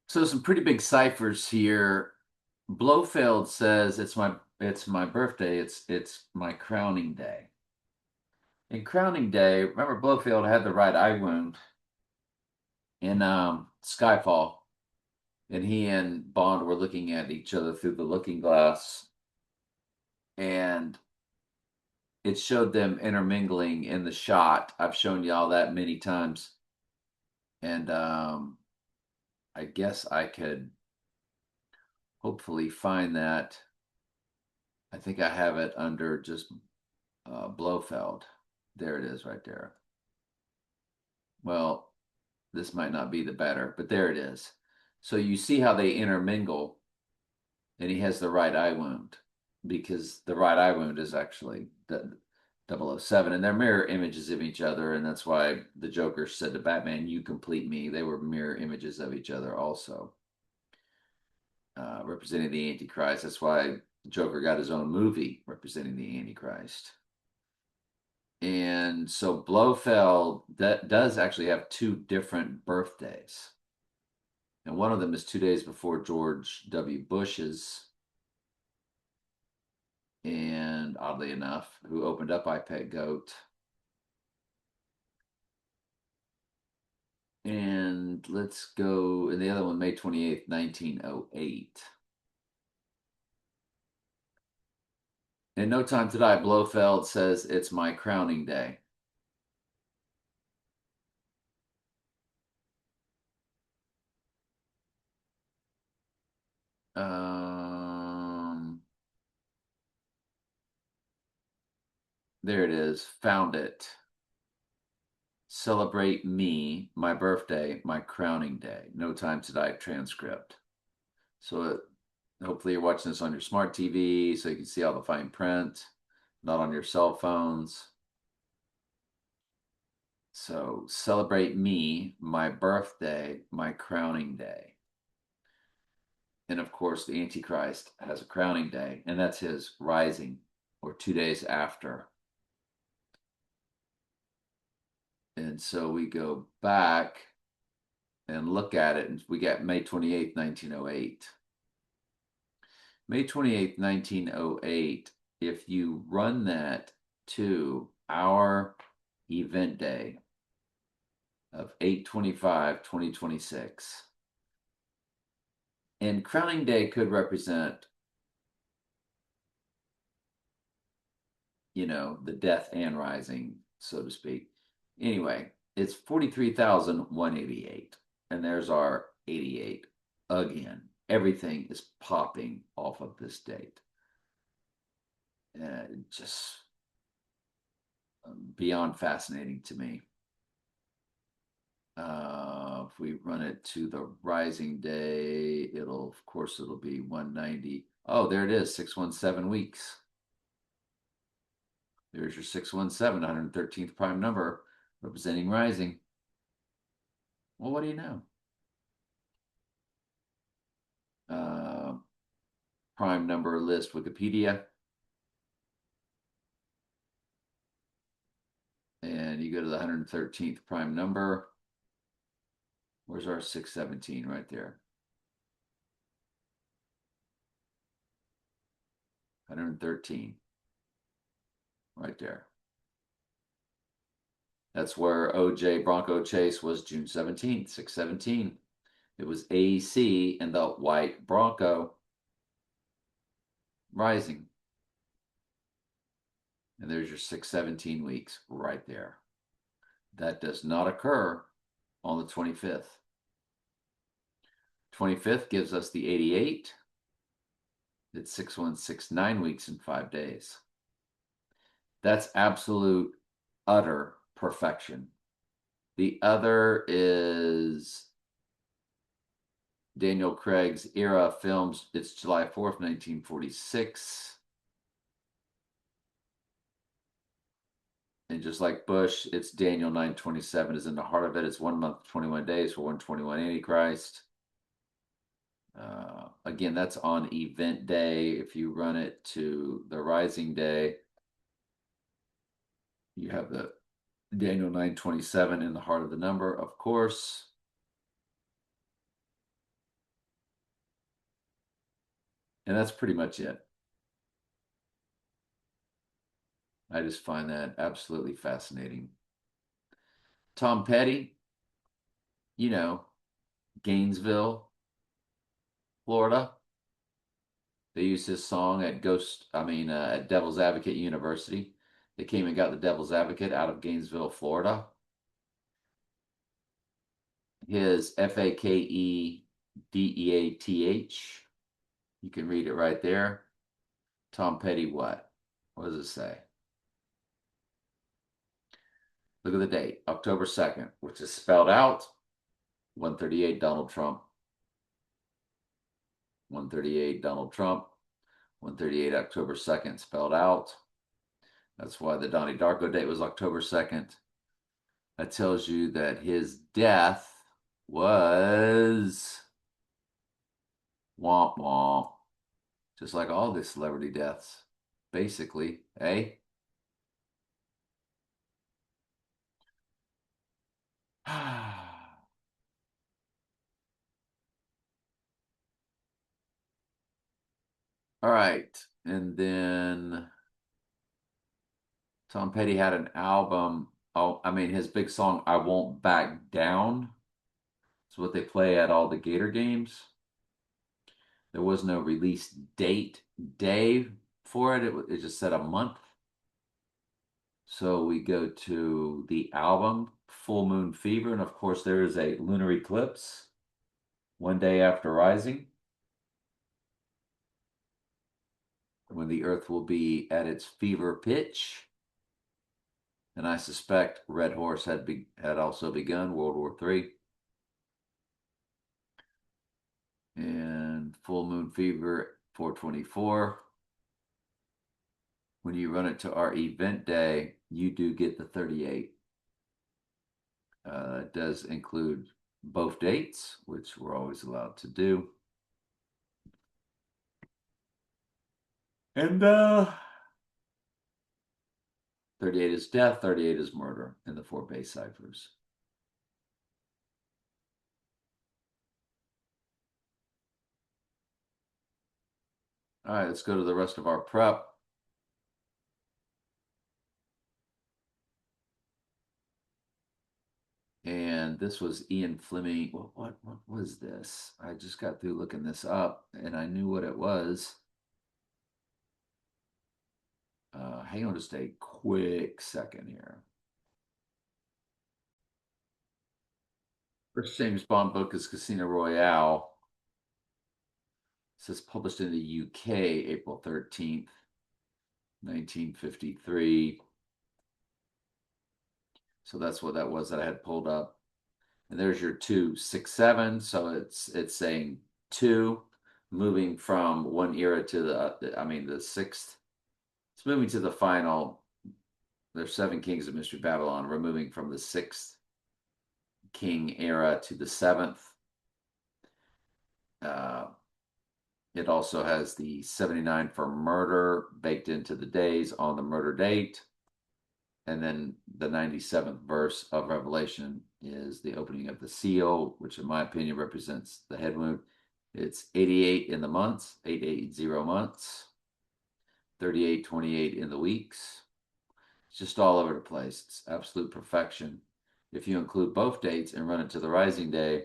So some pretty big ciphers here. Blofeld says it's my birthday. It's my crowning day. And crowning day, remember Blofeld had the right eye wound in Skyfall, and he and Bond were looking at each other through the looking glass, and it showed them intermingling in the shot. I've shown you all that many times, and I guess I could hopefully find that. I think I have it under just Blofeld. There it is right there. Well, this might not be the better, but there it is. So you see how they intermingle, and he has the right eye wound because the right eye wound is actually the 007, and they're mirror images of each other, and that's why the Joker said to Batman, "You complete me." They were mirror images of each other, also representing the Antichrist. That's why Joker got his own movie representing the Antichrist. And so Blofeld that does actually have two different birthdays. And one of them is 2 days before George W. Bush's, and oddly enough, who opened up I Pet Goat. And let's go, and the other one, May 28th, 1908. In No Time to Die, Blofeld says it's my crowning day. Um, there it is. Found it. Celebrate me, my birthday, my crowning day. No Time to Die transcript. So hopefully you're watching this on your smart TV so you can see all the fine print, not on your cell phones. So celebrate me, my birthday, my crowning day. And of course, the Antichrist has a crowning day, and that's his rising, or 2 days after. And so we go back and look at it, and we get May 28th, 1908. May 28th, 1908, if you run that to our event day of 8/25/2026, and crowning day could represent, the death and rising, so to speak. Anyway, it's 43,188. And there's our 88 again. Everything is popping off of this date. Just beyond fascinating to me. If we run it to the rising day, of course, it'll be 190. Oh, there it is, 617 weeks. There's your 617, 113th prime number, representing rising. Well, what do you know? Uh, Prime number list Wikipedia. And you go to the 113th prime number. Where's our 617 right there? 113 right there. That's where OJ Bronco Chase was June 17th, 617. It was AC and the white Bronco rising. And there's your 617 weeks right there. That does not occur on the 25th. 25th gives us the 88. It's 6169 weeks and 5 days. That's absolute, utter perfection. The other is Daniel Craig's era films. It's July 4th, 1946. And just like Bush, it's Daniel 927 is in the heart of it. It's 1 month, 21 days for 121 Antichrist. Again, that's on event day. If you run it to the rising day, you have the Daniel 927 in the heart of the number, of course. And that's pretty much it. I just find that absolutely fascinating. Tom Petty, you know, Gainesville, Florida. They used his song at at Devil's Advocate University. They came and got the Devil's Advocate out of Gainesville, Florida. His Fakedeath. You can read it right there. Tom Petty, what? What does it say? Look at the date, October 2nd, which is spelled out 138 Donald Trump. 138 Donald Trump. 138 October 2nd spelled out. That's why the Donnie Darko date was October 2nd. That tells you that his death was womp womp. Just like all the celebrity deaths, basically, eh? All right. And then Tom Petty had an album. Oh, I mean, his big song, I Won't Back Down. It's what they play at all the Gator games. There was no release day for it. It just said a month. So we go to the album, Full Moon Fever. And of course, there is a lunar eclipse one day after rising, when the Earth will be at its fever pitch. And I suspect Red Horse had also begun World War III. And Full Moon Fever 424. When you run it to our event day, you do get the 38. It does include both dates, which we're always allowed to do. And 38 is death, 38 is murder in the 4 base ciphers. All right, let's go to the rest of our prep. And this was Ian Fleming. What was this? I just got through looking this up and I knew what it was. Hang on just a quick second here. First James Bond book is Casino Royale. It says published in the UK April 13th, 1953. So that's what that was that I had pulled up. And there's your 267. So it's saying 2, moving from one era to the sixth. It's moving to the final. There's 7 kings of Mystery Babylon. We're moving from the 6th king era to the 7th. It also has the 79 for murder baked into the days on the murder date. And then the 97th verse of Revelation is the opening of the seal, which in my opinion represents the head wound. It's 88 in the months, 880 months, 3828 in the weeks. It's just all over the place. It's absolute perfection. If you include both dates and run it to the rising day,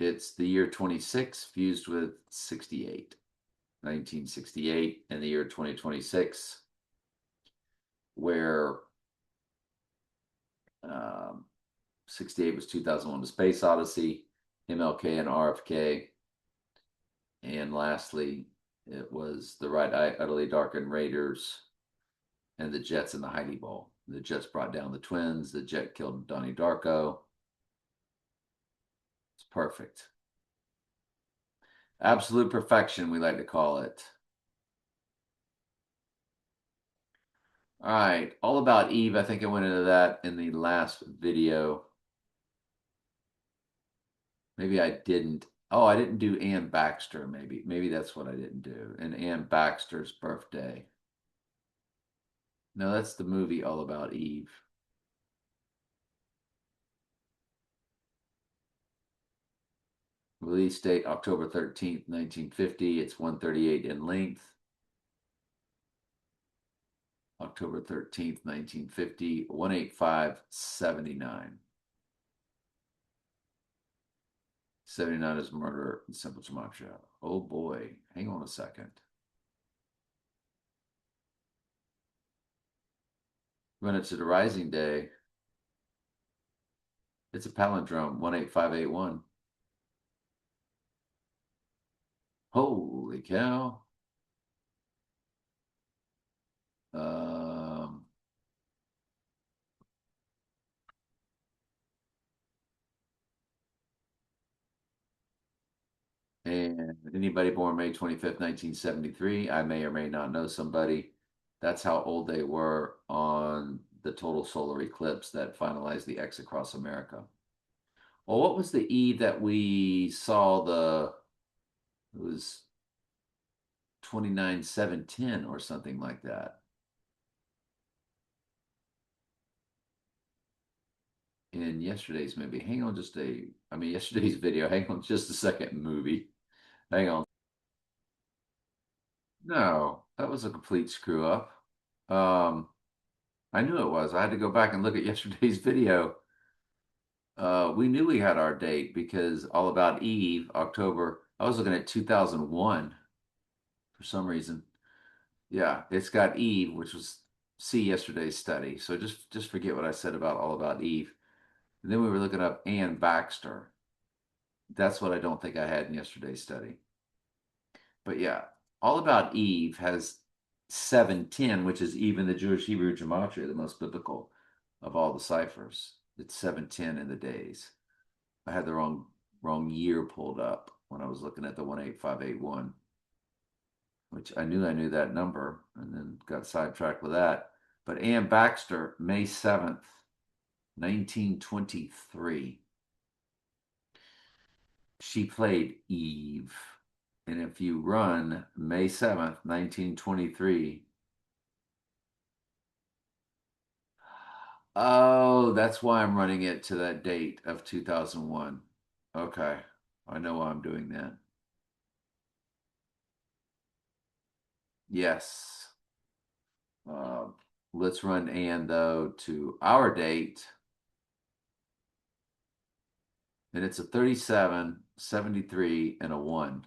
it's the year 26 fused with 68, 1968, and the year 2026, where 68 was 2001: The Space Odyssey, MLK and RFK. And lastly, it was The Right Eye, Utterly Darkened, Raiders, and the Jets in the Heidi Bowl. The Jets brought down the Twins. The Jet killed Donnie Darko. It's perfect. Absolute perfection, we like to call it. All right, all about Eve. I think I went into that in the last video. Maybe I didn't. Oh, I didn't do Ann Baxter, maybe. Maybe that's what I didn't do. And Ann Baxter's birthday. No, that's the movie All About Eve. Release date October 13th, 1950. It's 138 in length. October 13th, 1950, 18579. 79 is murder in Central Sumatra. Oh boy, hang on a second. Run it to the rising day. It's a palindrome, 18581. Holy cow. Um, and anybody born May 25th, 1973, I may or may not know somebody. That's how old they were on the total solar eclipse that finalized the X across America. Well, what was the eve that we saw it was 29/7/10 or something like that. In yesterday's movie. Yesterday's video. Hang on just a second, movie. Hang on. No, that was a complete screw up. Um, I knew it was. I had to go back and look at yesterday's video. We knew we had our date because All About Eve, October. I was looking at 2001 for some reason. Yeah, it's got Eve, which was see yesterday's study. So just forget what I said about All About Eve. And then we were looking up Anne Baxter. That's what I don't think I had in yesterday's study. But yeah, All About Eve has 710, which is even the Jewish Hebrew gematria, the most biblical of all the ciphers. It's 710 in the days. I had the wrong year pulled up when I was looking at the 18581, which I knew that number and then got sidetracked with that. But Anne Baxter, May 7th, 1923. She played Eve. And if you run May 7th, 1923. Oh, that's why I'm running it to that date of 2001. Okay. I know why I'm doing that. Yes. Uh, let's run Anne, though, to our date. And it's a 37, 73, and a 1.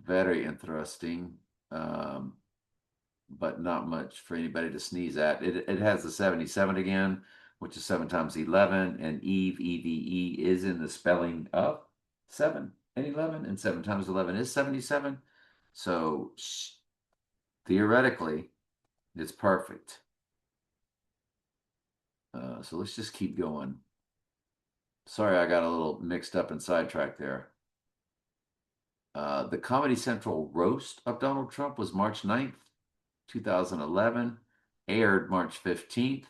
Very interesting. But not much for anybody to sneeze at. It has the 77 again, which is 7 times 11, and Eve, EVE, is in the spelling of 7 and 11, and 7 times 11 is 77. So theoretically, it's perfect. So let's just keep going. Sorry, I got a little mixed up and sidetracked there. The Comedy Central roast of Donald Trump was March 9th, 2011, aired March 15th.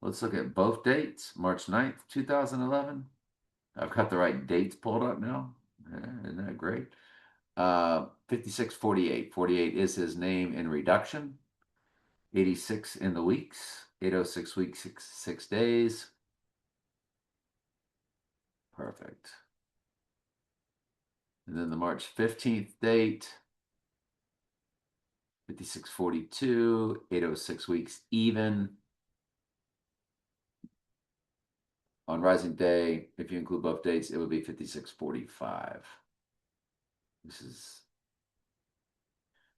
Let's look at both dates. March 9th, 2011. I've got the right dates pulled up now. Isn't that great? 5648. 48 is his name in reduction. 86 in the weeks. 806 weeks, 6 days. Perfect. And then the March 15th date. 5642. 806 weeks even. On Rising Day, if you include both dates, it would be 5645. This is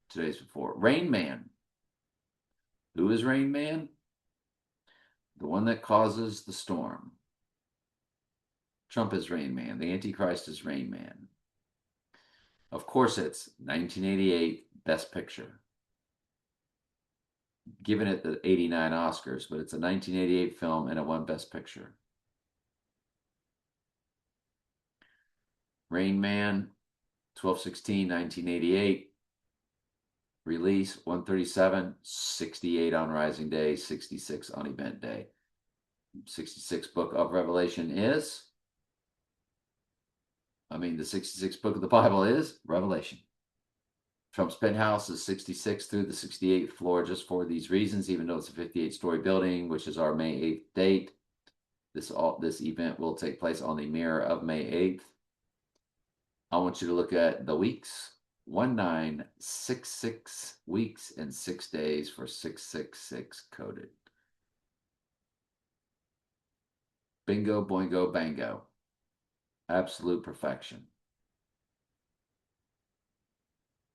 today's before. Rain Man. Who is Rain Man? The one that causes the storm. Trump is Rain Man. The Antichrist is Rain Man. Of course, it's 1988 Best Picture. Given it the 89 Oscars, but it's a 1988 film and it won Best Picture. Rain Man, 12/16, 1988. Release 137, 68 on Rising Day, 66 on Event Day. 66 book of Revelation is, the 66th book of the Bible is Revelation. Trump's penthouse is 66 through the 68th floor just for these reasons, even though it's a 58-story building, which is our May 8th date. This event will take place on the mirror of May 8th. I want you to look at the weeks. 1966 weeks and 6 days for 666 coded. Bingo, boingo, bango. Absolute perfection.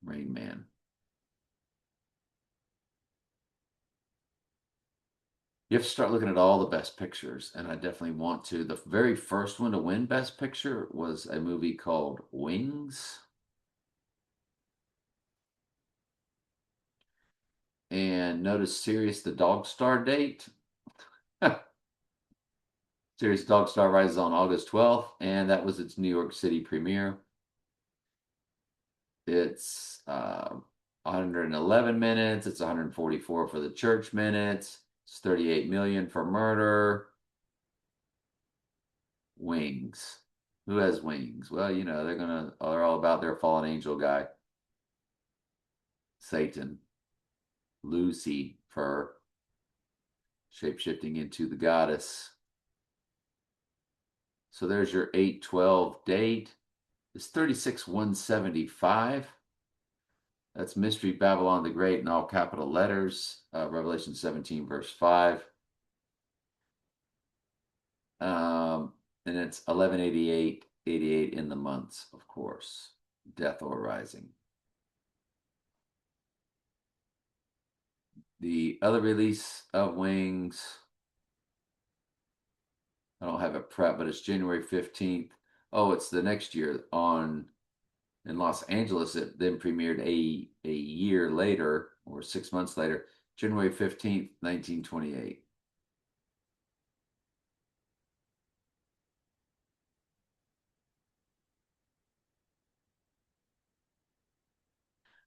Rain Man. You have to start looking at all the best pictures, and I definitely want to. The very first one to win Best Picture was a movie called Wings. And notice Sirius the Dog Star date. Sirius Dog Star rises on August 12th, and that was its New York City premiere. It's 111 minutes. It's 144 for the church minutes. It's 38 million for Murder. Wings. Who has wings? Well, they're all about their fallen angel guy. Satan. Lucifer. Shapeshifting into the goddess. So there's your 8/12 date. It's 36,175. That's Mystery Babylon the Great in all capital letters. Revelation 17, verse 5. And it's 1188 in the months, of course. Death or Rising. The other release of Wings, I don't have it prepped, but it's January 15th. Oh, it's the next year in Los Angeles. It then premiered a year later, or 6 months later, January 15th, 1928.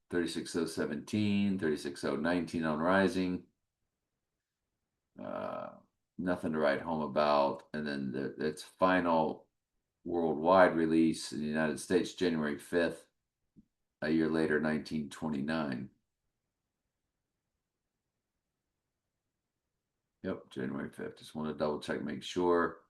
$36,017, $36,019 on Rising. Nothing to write home about. And then its final worldwide release in the United States, January 5th, a year later, 1929. Yep, January 5th. Just want to double check, make sure.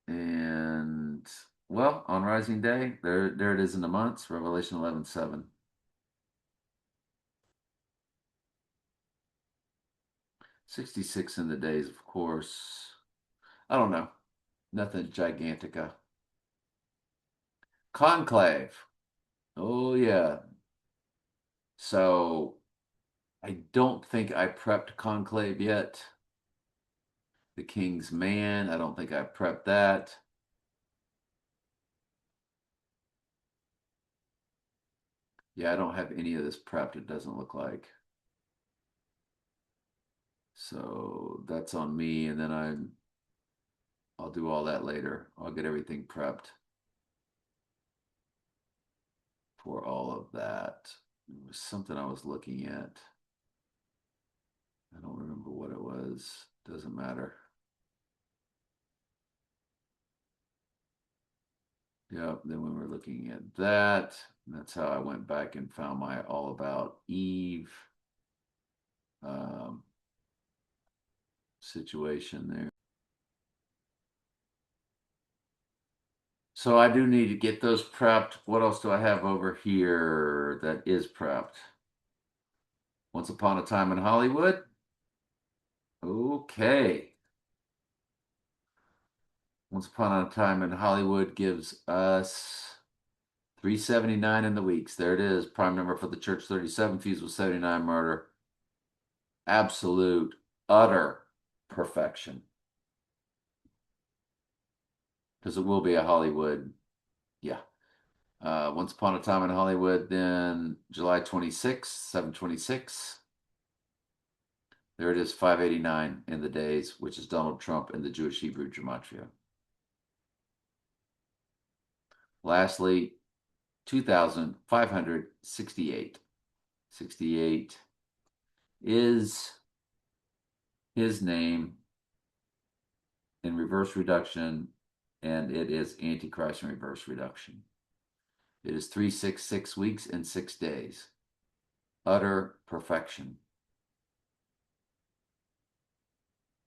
And well, on Rising Day, there it is in the months, Revelation 11:7. 66 in the days, of course. I don't know. Nothing gigantica. Conclave. Oh yeah. So I don't think I prepped Conclave yet. The King's Man. I don't think I prepped that. Yeah, I don't have any of this prepped, it doesn't look like. So that's on me, and then I'll do all that later. I'll get everything prepped for all of that. It was something I was looking at. I don't remember what it was. Doesn't matter. Yep, then we were looking at that. That's how I went back and found my All About Eve situation there. So I do need to get those prepped. What else do I have over here that is prepped? Once Upon a Time in Hollywood. Okay. Once Upon a Time in Hollywood gives us 379 in the weeks. There it is. Prime number for the church 37, fused with 79 Murder. Absolute, utter perfection. Because it will be a Hollywood. Yeah. Once Upon a Time in Hollywood, then July 26th, 726. There it is, 589 in the days, which is Donald Trump and the Jewish Hebrew Gematria. Lastly, 2,568. 68 is his name in reverse reduction, and it is Antichrist in reverse reduction. It is 366 weeks and 6 days. Utter perfection.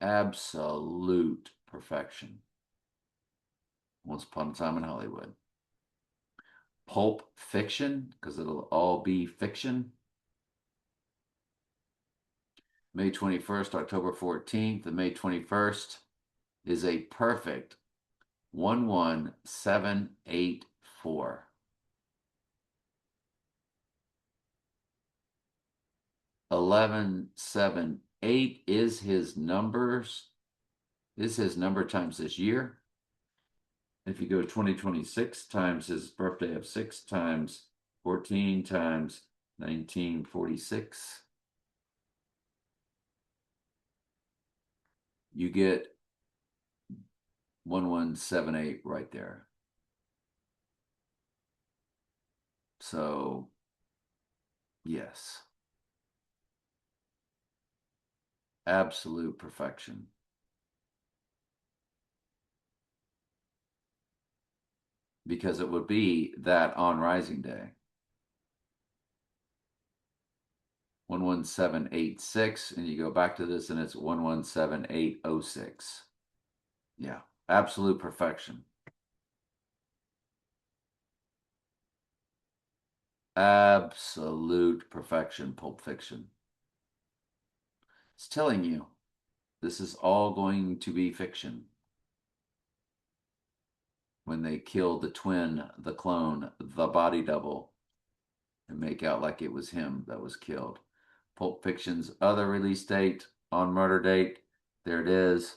Absolute perfection. Once Upon a Time in Hollywood. Pulp Fiction, because it'll all be fiction. May 21st, October 14th, and May 21st is a perfect 11784. 1178 is his numbers, is his number times this year. If you go 2026 times his birthday of 6 times 14 times 1946, you get 1178 right there. So, yes, absolute perfection. Because it would be that on Rising Day. 11786, and you go back to this and it's 117806. Yeah, absolute perfection. Absolute perfection, Pulp Fiction. It's telling you this is all going to be fiction. When they kill the twin, the clone, the body double, and make out like it was him that was killed. Pulp Fiction's other release date on murder date, there it is.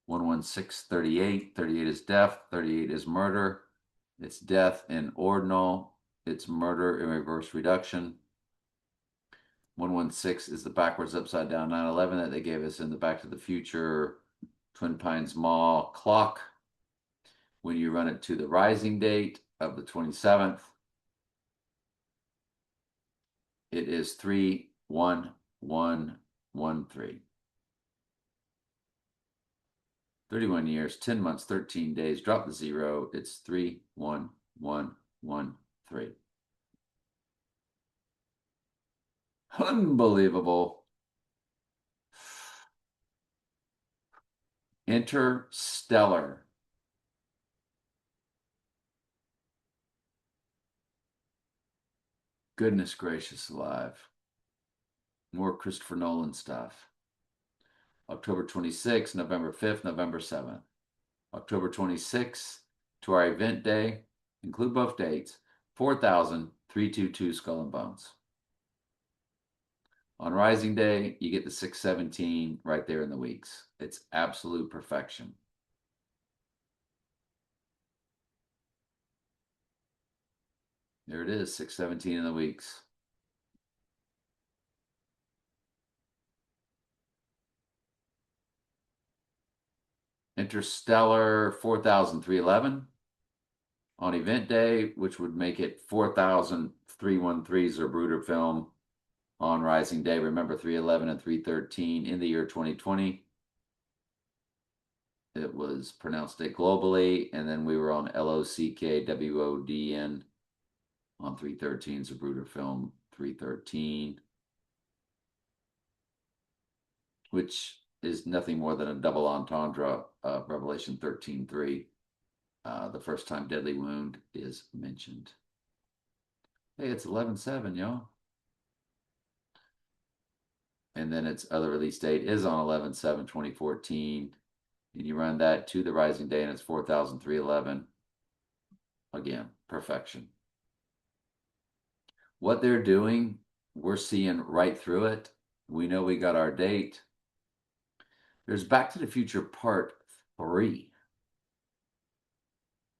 11638. 38 is death, 38 is murder. It's death in ordinal, it's murder in reverse reduction. 116 is the backwards upside down 9/11 that they gave us in the Back to the Future Twin Pines Mall clock. When you run it to the rising date of the 27th, it is 31113. 31 years, 10 months, 13 days. Drop the zero. It's 31113. Unbelievable. Interstellar. Goodness gracious alive. More Christopher Nolan stuff. October 26th, November 5th, November 7th. October 26th to our event day, include both dates, 4,322 Skull and Bones. On Rising Day, you get the 617 right there in the weeks. It's absolute perfection. There it is, 617 in the weeks. Interstellar 4,311 on event day, which would make it 4,313 Zapruder film on Rising Day. Remember 311 and 313 in the year 2020. It was pronounced it globally, and then we were on LOCKWODN on 313 Zapruder film 313, which is nothing more than a double entendre of Revelation 13:3. The first time deadly wound is mentioned. Hey, it's 11/7, y'all. And then its other release date is on 11/7/2014. And you run that to the Rising Day, and it's 4,311. Again, perfection. What they're doing, we're seeing right through it. We know we got our date. There's Back to the Future Part 3.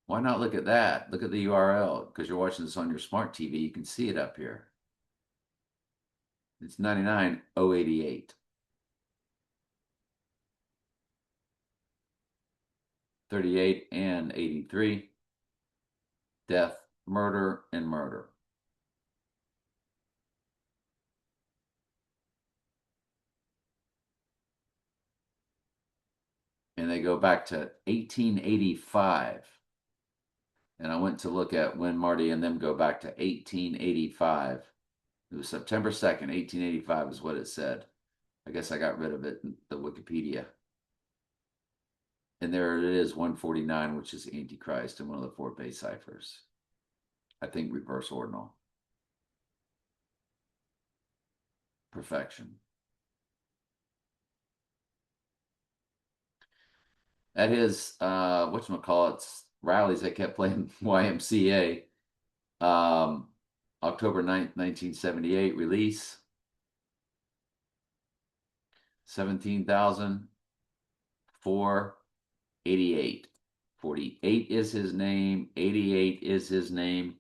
Why not look at that? Look at the URL, because you're watching this on your smart TV. You can see it up here. It's 99,088. 38 and 83. Death, murder, and murder. And they go back to 1885. And I went to look at when Marty and them go back to 1885. It was September 2nd, 1885 is what it said. I guess I got rid of it in the Wikipedia. And there it is, 149, which is Antichrist in one of the four base ciphers. I think reverse ordinal. Perfection. At his whatchamacallits rallies, they kept playing YMCA. Um, October 9th, 1978 release. 17,488. 48 is his name. 88 is his name.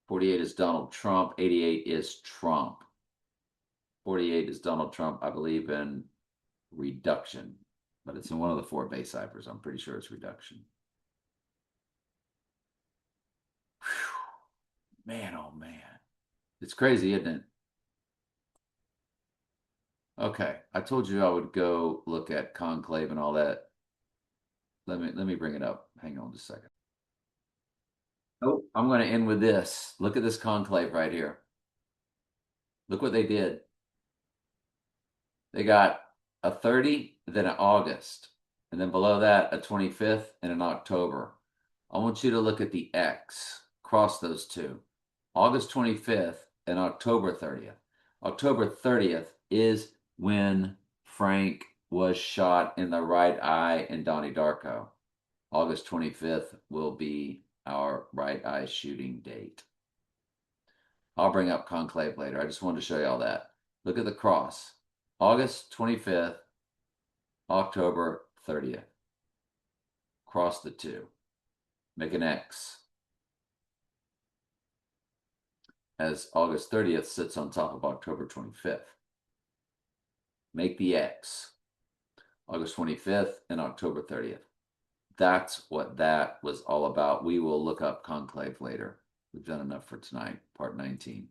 48 is Donald Trump. 88 is Trump. 48 is Donald Trump. I believe in reduction, but it's in one of the four base ciphers. I'm pretty sure it's reduction. Whew. Man, oh man. It's crazy, isn't it? Okay, I told you I would go look at Conclave and all that. Let me bring it up. Hang on just a second. Oh, I'm going to end with this. Look at this Conclave right here. Look what they did. They got a 30, then an August, and then below that a 25th and an October. I want you to look at the X. Cross those two. August 25th and October 30th. October 30th is when Frank was shot in the right eye in Donnie Darko. August 25th will be our right eye shooting date. I'll bring up Conclave later. I just wanted to show you all that. Look at the cross. August 25th, October 30th. Cross the two. Make an X. As August 30th sits on top of October 25th. Make the X. August 25th and October 30th. That's what that was all about. We will look up Conclave later. We've done enough for tonight, part 19.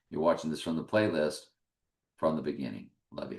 You're watching this from the playlist from the beginning. Love you.